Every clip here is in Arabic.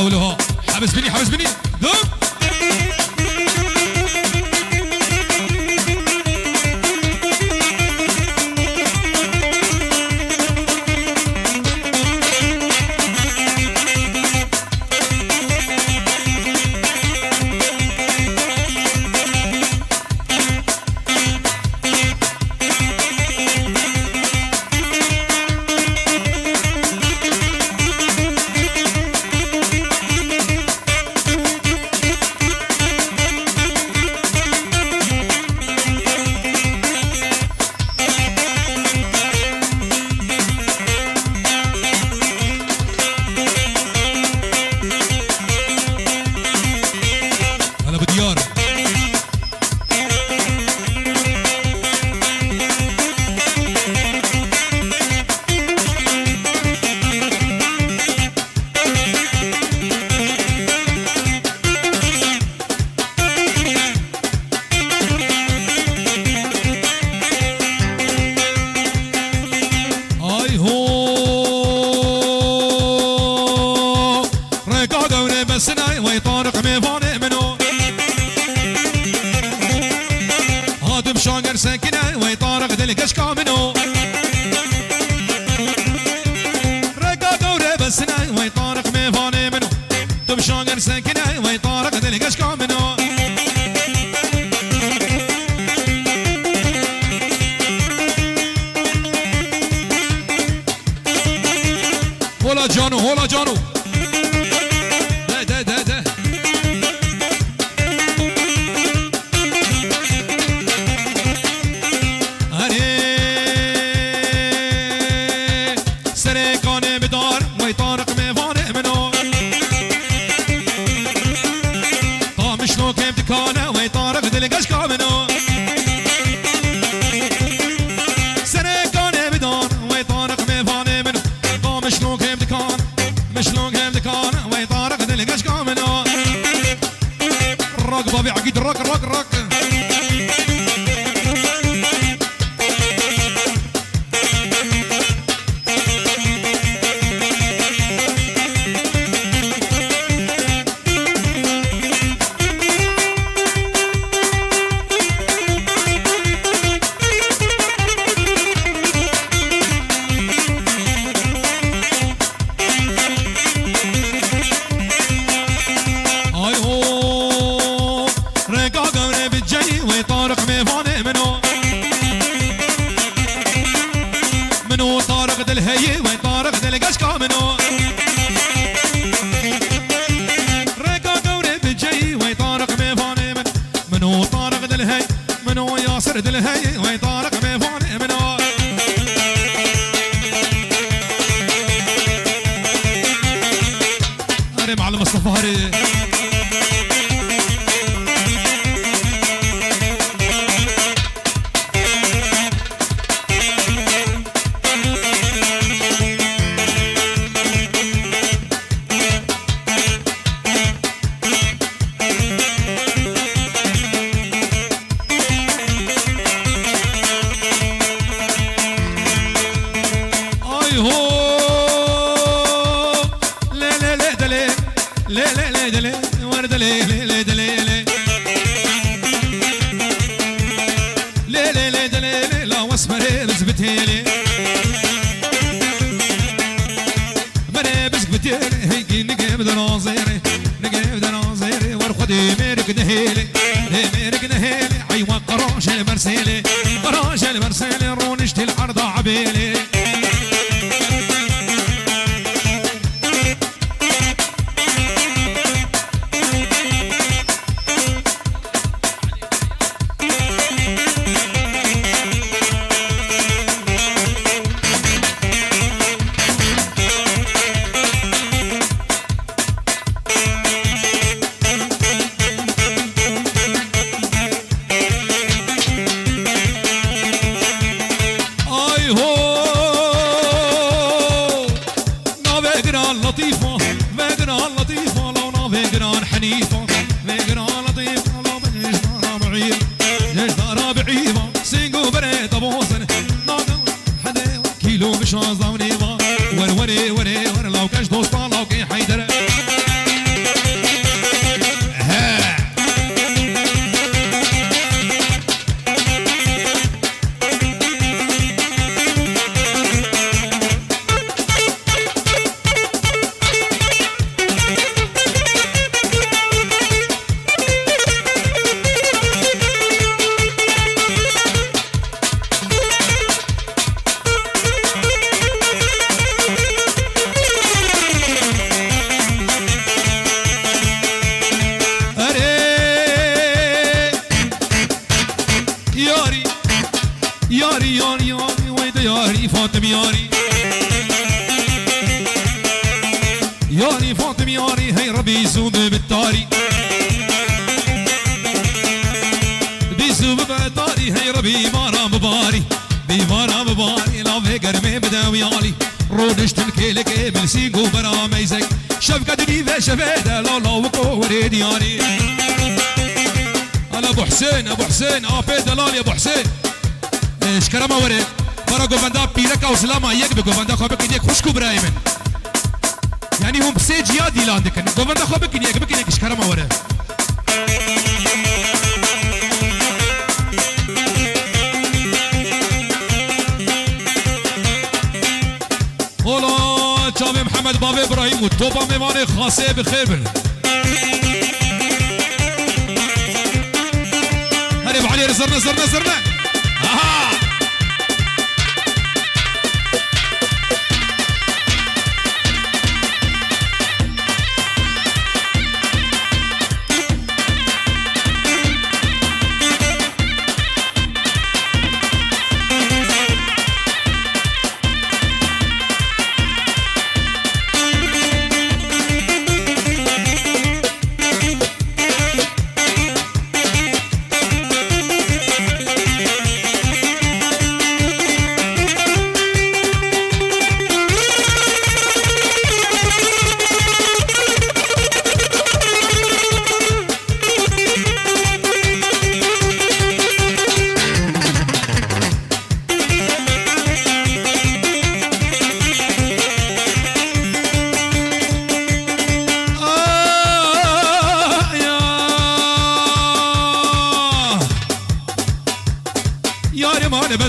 قولها حبس بني حبس بني دم شاگر سکنه وی طارق دلکش کامنو رگا دوره بسنه وی طارق میفانه منو تو شاگر سکنه وی طارق دلکش کامنو هولا جانو هولا جانو عقيد الروك الروك الروك دلهي وي طارق ميفوني منو هاري معلم مصطفى هاري كيلو مش عظمني ور وري وري ور لو كاش دوست لو كي حيدر ياري ياري فاطم ياري هي ربي يزوم بالطاري بيزوم بالطاري هي ربي مارا مباري بمارا مباري لا فيقر مي بداوي علي رودش تنكيلك بالسيقو برا ميزك شفقة دنيا شفيدة لا لا وكوري دياري انا ابو حسين ابو حسين افي دلال يا ابو حسين ايش كرامه وري برا قوفندا بيرك او سلامه يك بقوفندا خوبك يديك خوشكو برايمن يعني هم بسيج يا ديلان دكن قوفندا خوبك يديك بك يديك ايش كرامه وري والله جامع محمد بابا ابراهيم والتوبه ميماني خاصه بخير بن هرب علي زرنا زرنا زرنا اها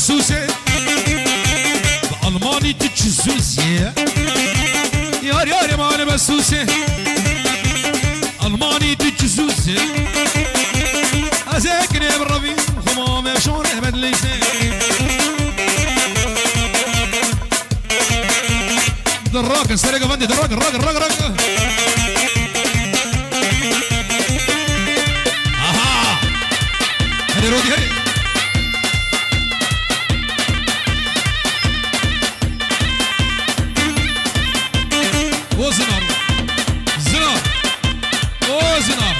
بسوسه بالماني تجزوزيه يار يار ماني بسوسه الماني تجزوزه ازكني بالربي خمام شلون بدليسه دراك سرقه فندي دراك الراك الراك الراك اها هدي رودي هدي وزنار زنار وزنار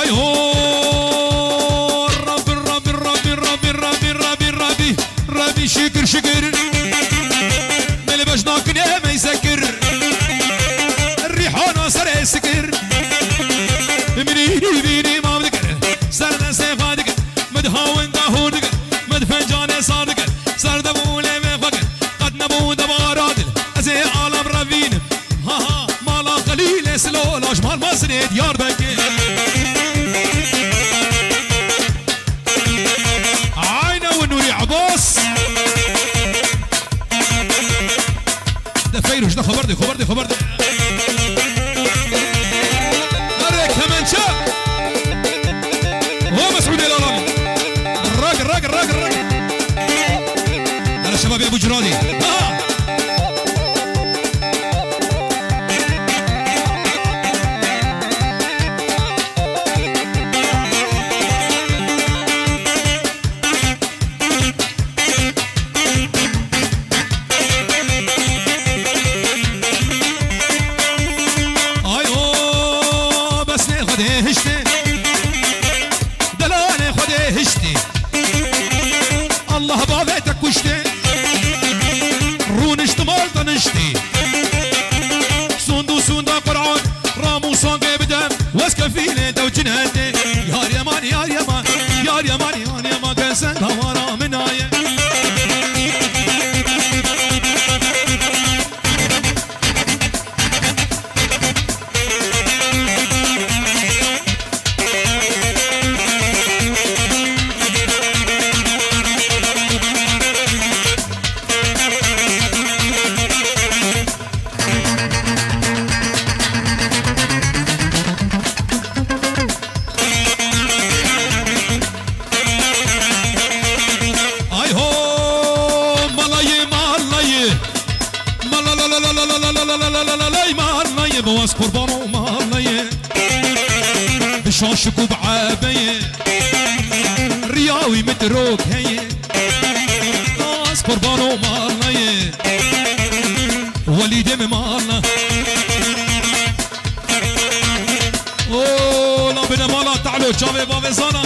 اي هو ربي شكر شكر ملي باش ناكل ما يسكر الريحانه صار يسكر مني بيني ما بدك صار نسيف هادك مدهاون دهودك مدفنجان صادق صار دبوله مفك قد نبو دبارات ازي عالم رفين ها ها مالا قليل سلولاش مال مصري ديار بك عينه ونوري عباس فيروش ده خبردي خبردي خبردي مريك كمان شاب هو مسعود الالامي الراجل الراجل الراجل الراجل انا شباب يا ابو جرادي الله بابتك وشتي رون اشتمال طنشتي سوندو سوندا قرعون رامو صانقي بدم واسكفيني دو جنهتي يار يمان يار يمان يار يمان يار يمان كنسن هوارا من آيه لا لا لا لا لا مالي بواس قربان مالي بشاشك وبعابي رياوي متروك هي ناس قربان مالي وليدي مالنا اوه لا بنا مالا تعالوا شافي بابي زانا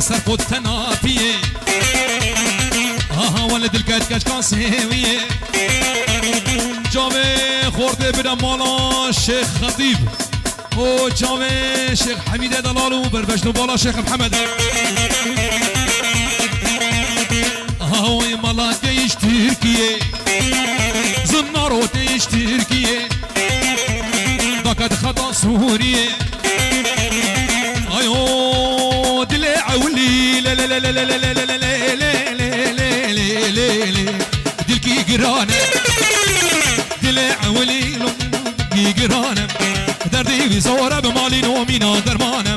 سر خود تنافیه آها ولد القد کش کاسیویه جاوه خورده بدم مالا شیخ خطیب و جاوه شیخ حمید دلالو بربشتو بالا شیخ محمد آها وی مالا دیش ترکیه زنارو دیش ترکیه داکت خطا سوریه آیو دل عولي لا لا لا لا لا لا لا لا لا دل كي قرانه دل عولي كي قرانه دردي بزوره بمالي نومينا درمانه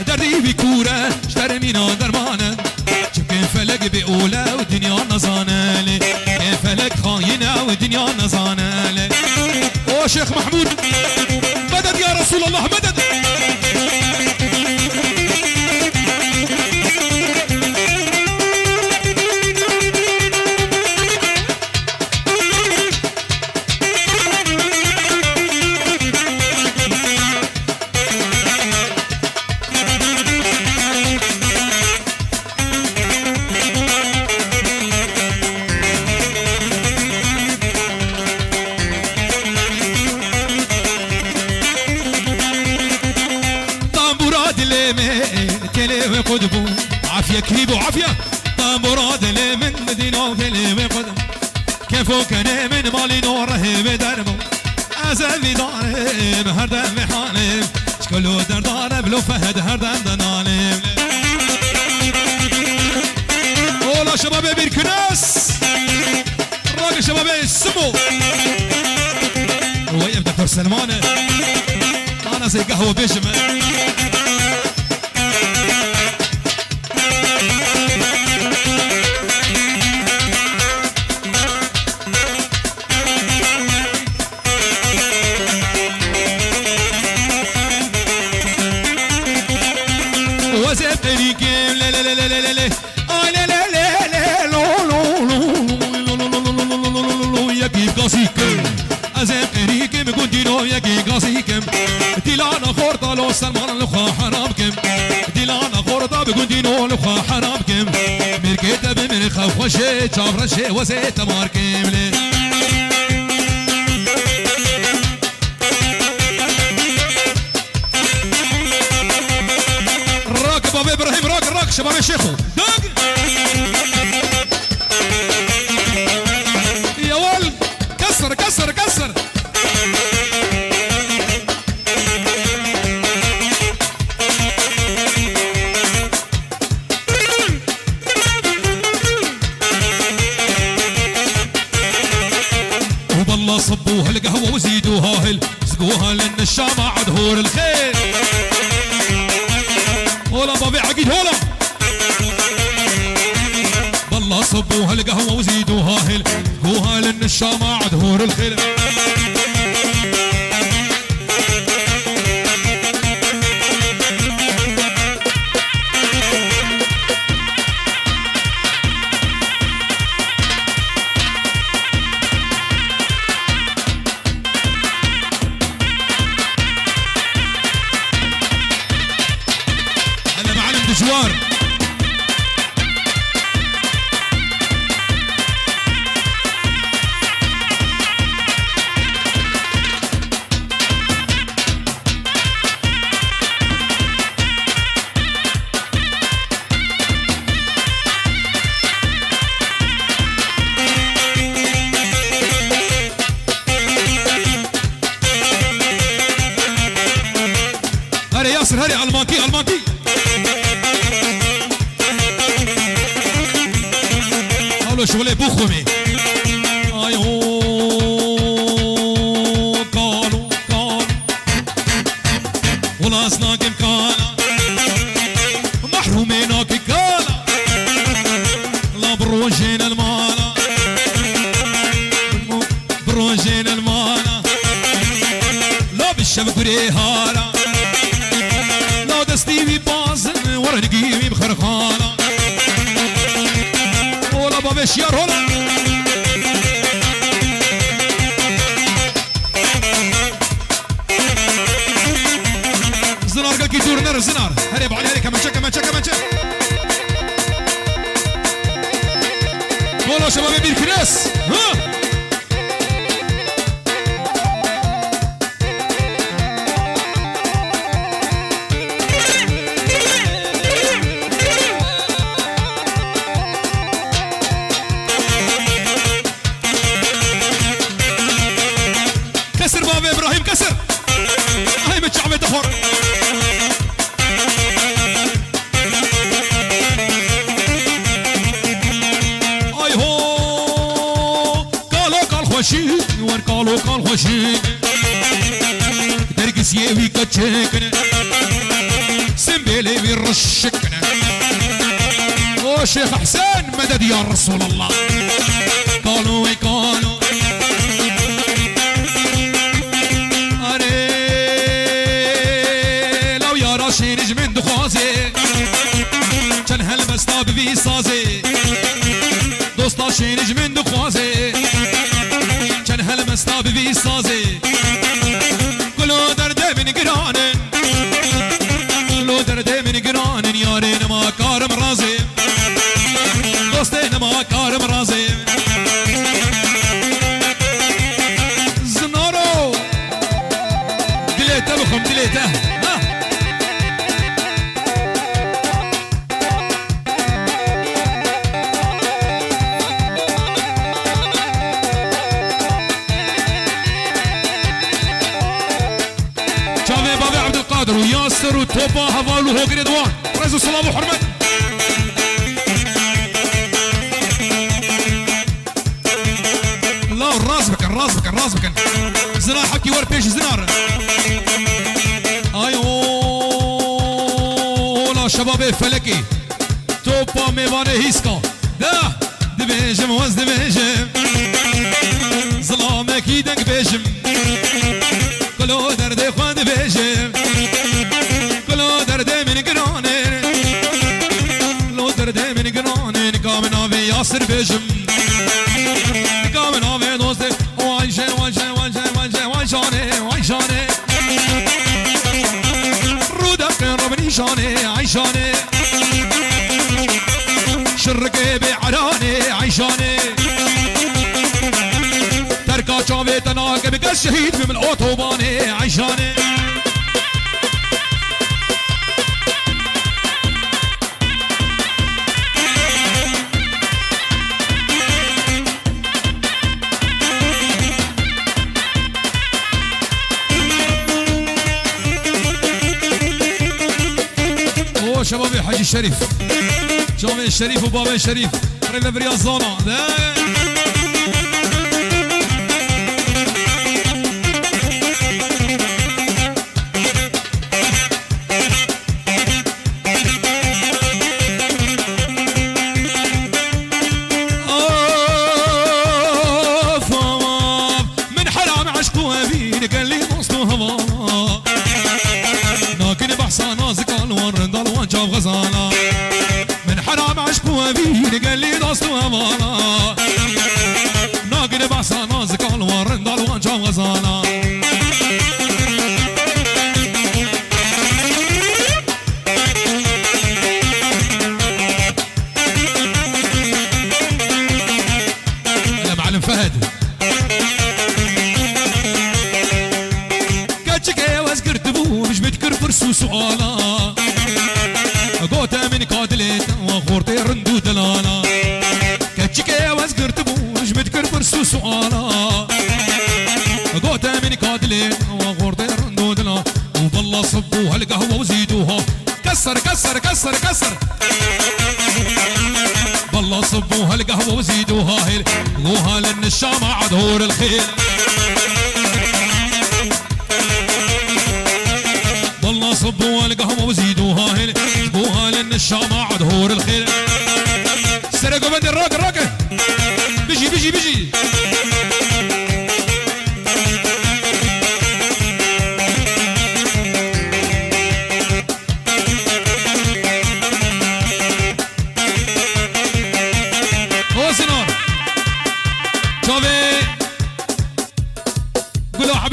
دردي بكوره اشتري مينا درمانه كيف فلك بأولى والدنيا نزانه لي كيف فلك خاينه والدنيا نزانه لي او شيخ محمود مدد يا رسول الله مدد قدبو عافية كليبو عافية طاموراد لي من مدينة كليبو قدم كيفو كان من مالي نوره بدربو أزمي دارم هردم حالم شكلو دردار بلو فهد هردم دنالم اولا شباب بيركناس راقي شباب السمو ويف دكتور سلمان انا زي قهوة بيجمع ديلانا خورطة لو سلمان لخوا حرامكم ديلانا خورطة بقول دينو لخوا حرامكم مركيتا بمرخا وخشي جابر شي وزيت ماركم لي راك بابا ابراهيم راك شباب الشيخو دق يا ولد كسر كسر كسر صبوها القهوة وزيدوها هل سقوها لأن الشامع عدهور الخير هولا بابي عقيد هولا بالله صبوها القهوة وزيدوها هل سقوها لأن الشامع عدهور الخير جوار هري المانكي المانكي قالوا شغلي بوخمي ايو قالوا ولا سناكم كانا محرومينك كانا لا بروجين المانا بروجين المانا لا بالشبك ريهانا لا دستي ببازن ورا نقيمي بخرخانا ولا بابش يا رولا زنار قال كي دور نار زنار هرب علي هري كمان شك كمان شك كمان شك والله شباب بالكناس ها كسر باب ابراهيم كسر هاي متشعبه دخور اي هو قال خوشي وان قال خوشي درقس يوي كتشكن سمبلي بيرشكن او شيخ حسين مدد يا رسول الله قالوا ويقالوا شينج من دخوازي كان هالبستا ببي سازي دوستا شينج من دخوازي كان هالبستا ببي سازي كلو درد من قرانن كلو درد من قرانن يارين ما كارم رازي دوستين ما كارم رازي زنارو دليته بكم دليته وياسر وتوبا هفالو هو رضوان رئيس السلام وحرمت لا الراس بكن راس بكن راس بكن زنار حكي ور بيش زنار ايو لا شباب فلكي توبا ميوانه هيسكا ده دبيجم وز دبيجم ظلامك يدك بيجم كلو درد خوان دبيجم كلو درد من قرانين لو درد من قرانين قامن آوي ياسر بيجم قامن آوي دوستي وانشي وانشي وانشي وانشي وانشاني وانشاني رودك ربني شاني عيشاني شركي بعراني عيشاني تركا شافي تناقب كالشهيد من الاوتوباني عيشاني شبابي حاجي الشريف شبابي الشريف وبابي الشريف قريبا برياض زونا من حرام عشقوها بين قال لي نصو هوا لكن بحصى نازك الورد الوان جاب غزاله من حرام عشقوها بين قال لي نصو هوا لكن بحصى نازك الورد الوان جاب غزاله يا معلم فهد فرسو سؤالا قوتا من قاتلت وخورتي رندو دلالا كتشكي وزقرت بوش متكر فرسو سؤالا قوتا من قاتلت وخورتي رندو دلالا وبالله صبوا هالقهوة وزيدوا كسر كسر كسر والله صبوها القهوة وزيدوها هيل ضوها لأن الشامع عدور الخيل والله صبوها القهوة وزيدوها هيل ضوها لأن الشامع عدور الخيل سرقوا بدي الراقة بيجي بيجي بيجي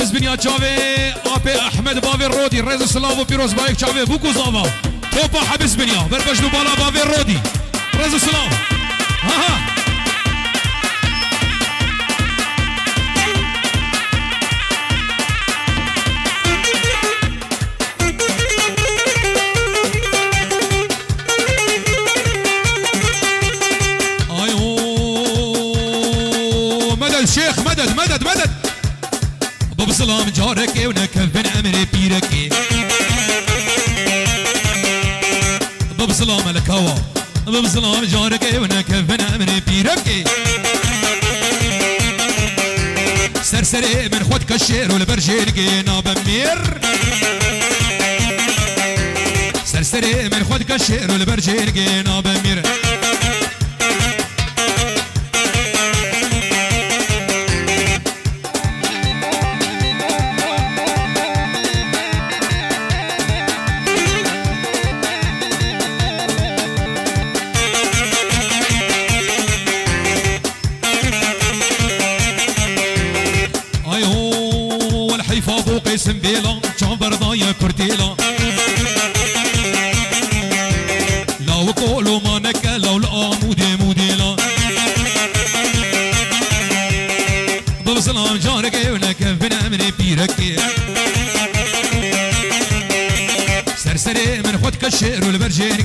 حبس بنيا تشافي ابي احمد بافي الرودي رئيس سلافو بيروز بايك تشافي بوكو زافا توبا حبس بنيا بربش دوبالا بافي الرودي رئيس سلاف ها ايوه مدد شيخ مدد مدد مدد باب سلام جارك ونكفن امري بيرك باب سلام لك هوا باب سلام جارك ونكفن امري بيرك سرسري من خود كشير والبرجيرقي نابمير سرسري من خود كشير والبرجيرقي نابمير قسم بيلا جنبر ضايا كرتيلا لو قولوا ما نكا لو الامودي موديلا بسلام جارك ونكا فين امري بيرك سرسري من خود كشير والبرجين